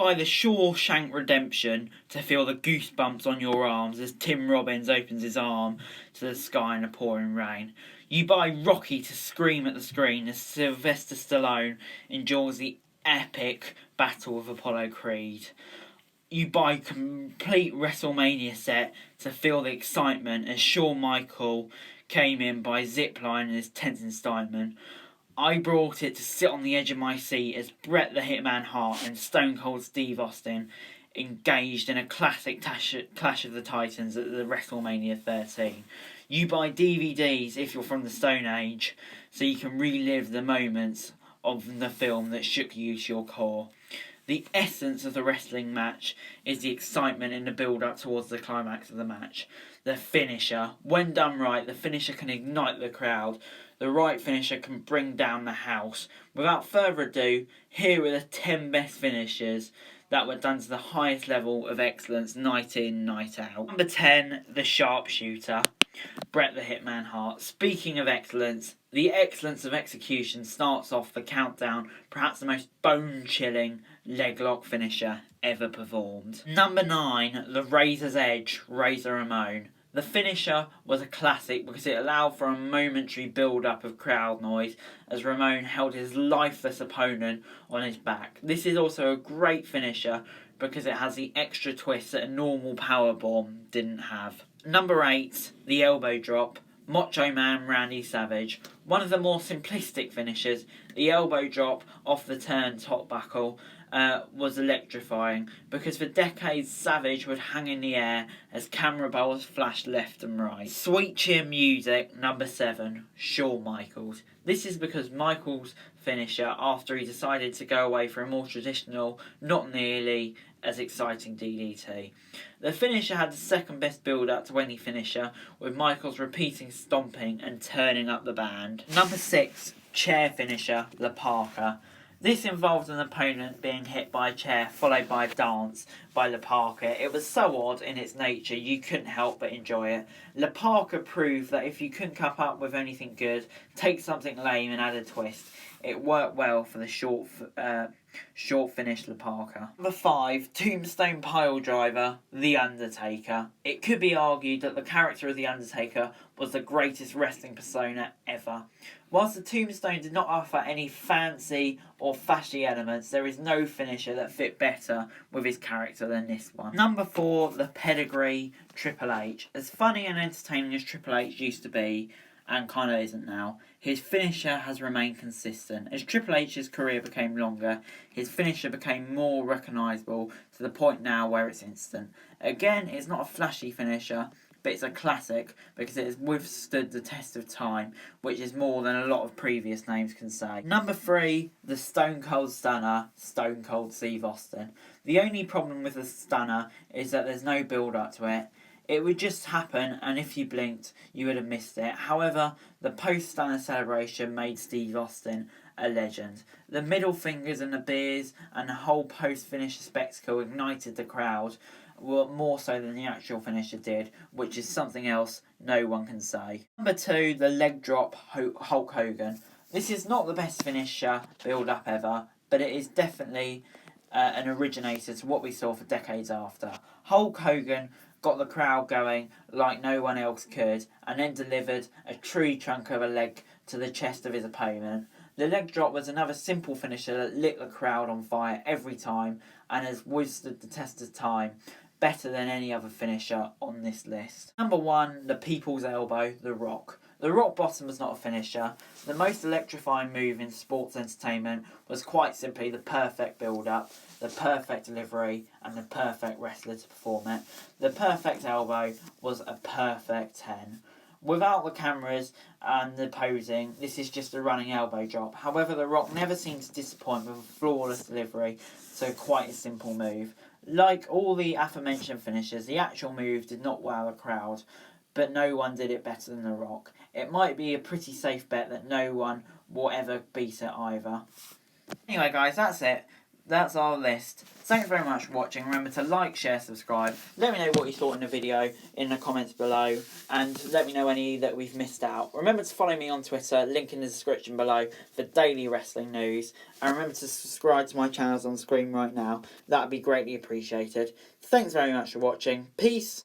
buy the Shawshank Redemption to feel the goosebumps on your arms as Tim Robbins opens his arm to the sky in a pouring rain. You buy Rocky to scream at the screen as Sylvester Stallone endures the epic battle with Apollo Creed. You buy complete WrestleMania set to feel the excitement as Shawn Michaels came in by zipline as Tenzin Steinman. I brought it to sit on the edge of my seat as Bret the Hitman Hart and Stone Cold Steve Austin engaged in a classic Clash of the Titans at the WrestleMania 13. You buy DVDs if you're from the Stone Age, so you can relive the moments of the film that shook you to your core. The essence of the wrestling match is the excitement in the build-up towards the climax of the match. The finisher. When done right, the finisher can ignite the crowd. The right finisher can bring down the house. Without further ado, here are the 10 best finishers that were done to the highest level of excellence night in, night out. Number 10, the Sharpshooter. Bret the Hitman Hart. Speaking of excellence, the excellence of execution starts off the countdown, perhaps the most bone-chilling leg lock finisher ever performed. Number 9, the Razor's Edge, Razor Ramon. The finisher was a classic because it allowed for a momentary build-up of crowd noise as Ramon held his lifeless opponent on his back. This is also a great finisher because it has the extra twist that a normal powerbomb didn't have. Number 8, the elbow drop, Macho Man Randy Savage. One of the more simplistic finishers, the elbow drop off the turnbuckle was electrifying because for decades Savage would hang in the air as camera balls flashed left and right. Sweet cheer music, number 7, Shawn Michaels. This is because Michaels' finisher, after he decided to go away for a more traditional, not nearly as exciting DDT. The finisher had the second best build-up to any finisher, with Michaels repeating stomping and turning up the band. Number 6, chair finisher, La Parka. This involved an opponent being hit by a chair followed by a dance by La Parka. It was so odd in its nature you couldn't help but enjoy it. La Parka proved that if you couldn't come up with anything good, take something lame and add a twist. It worked well for the short finish La Parka. Number 5, Tombstone Piledriver, The Undertaker. It could be argued that the character of The Undertaker was the greatest wrestling persona ever. Whilst the Tombstone did not offer any fancy or flashy elements, there is no finisher that fit better with his character than this one. Number 4, the Pedigree, Triple H. As funny and entertaining as Triple H used to be, and kind of isn't now, his finisher has remained consistent. As Triple H's career became longer, his finisher became more recognisable to the point now where it's instant. Again, it's not a flashy finisher, but it's a classic because it has withstood the test of time, which is more than a lot of previous names can say. Number 3, the Stone Cold Stunner, Stone Cold Steve Austin. The only problem with the Stunner is that there's no build-up to it. It would just happen, and if you blinked, you would have missed it. However, the post-Stunner celebration made Steve Austin a legend. The middle fingers and the beers and the whole post-finisher spectacle ignited the crowd, more so than the actual finisher did, which is something else no one can say. Number 2, the leg drop, Hulk Hogan. This is not the best finisher build-up ever, but it is definitely an originator to what we saw for decades after. Hulk Hogan got the crowd going like no one else could, and then delivered a tree trunk of a leg to the chest of his opponent. The leg drop was another simple finisher that lit the crowd on fire every time and has withstood the test of time better than any other finisher on this list. Number 1, the People's Elbow, The Rock. The Rock Bottom was not a finisher. The most electrifying move in sports entertainment was quite simply the perfect build-up, the perfect delivery, and the perfect wrestler to perform it. The perfect elbow was a perfect 10. Without the cameras and the posing, this is just a running elbow drop. However, The Rock never seemed to disappoint with a flawless delivery, so quite a simple move. Like all the aforementioned finishers, the actual move did not wow the crowd, but no one did it better than The Rock. It might be a pretty safe bet that no one will ever beat it either. Anyway guys, that's it. that's our list. Thanks very much for watching. Remember to like, share, subscribe. Let me know what you thought in the video in the comments below, and let me know any that we've missed out. Remember to follow me on Twitter, link in the description below for daily wrestling news. And remember to subscribe to my channels on screen right now. That would be greatly appreciated. Thanks very much for watching. Peace.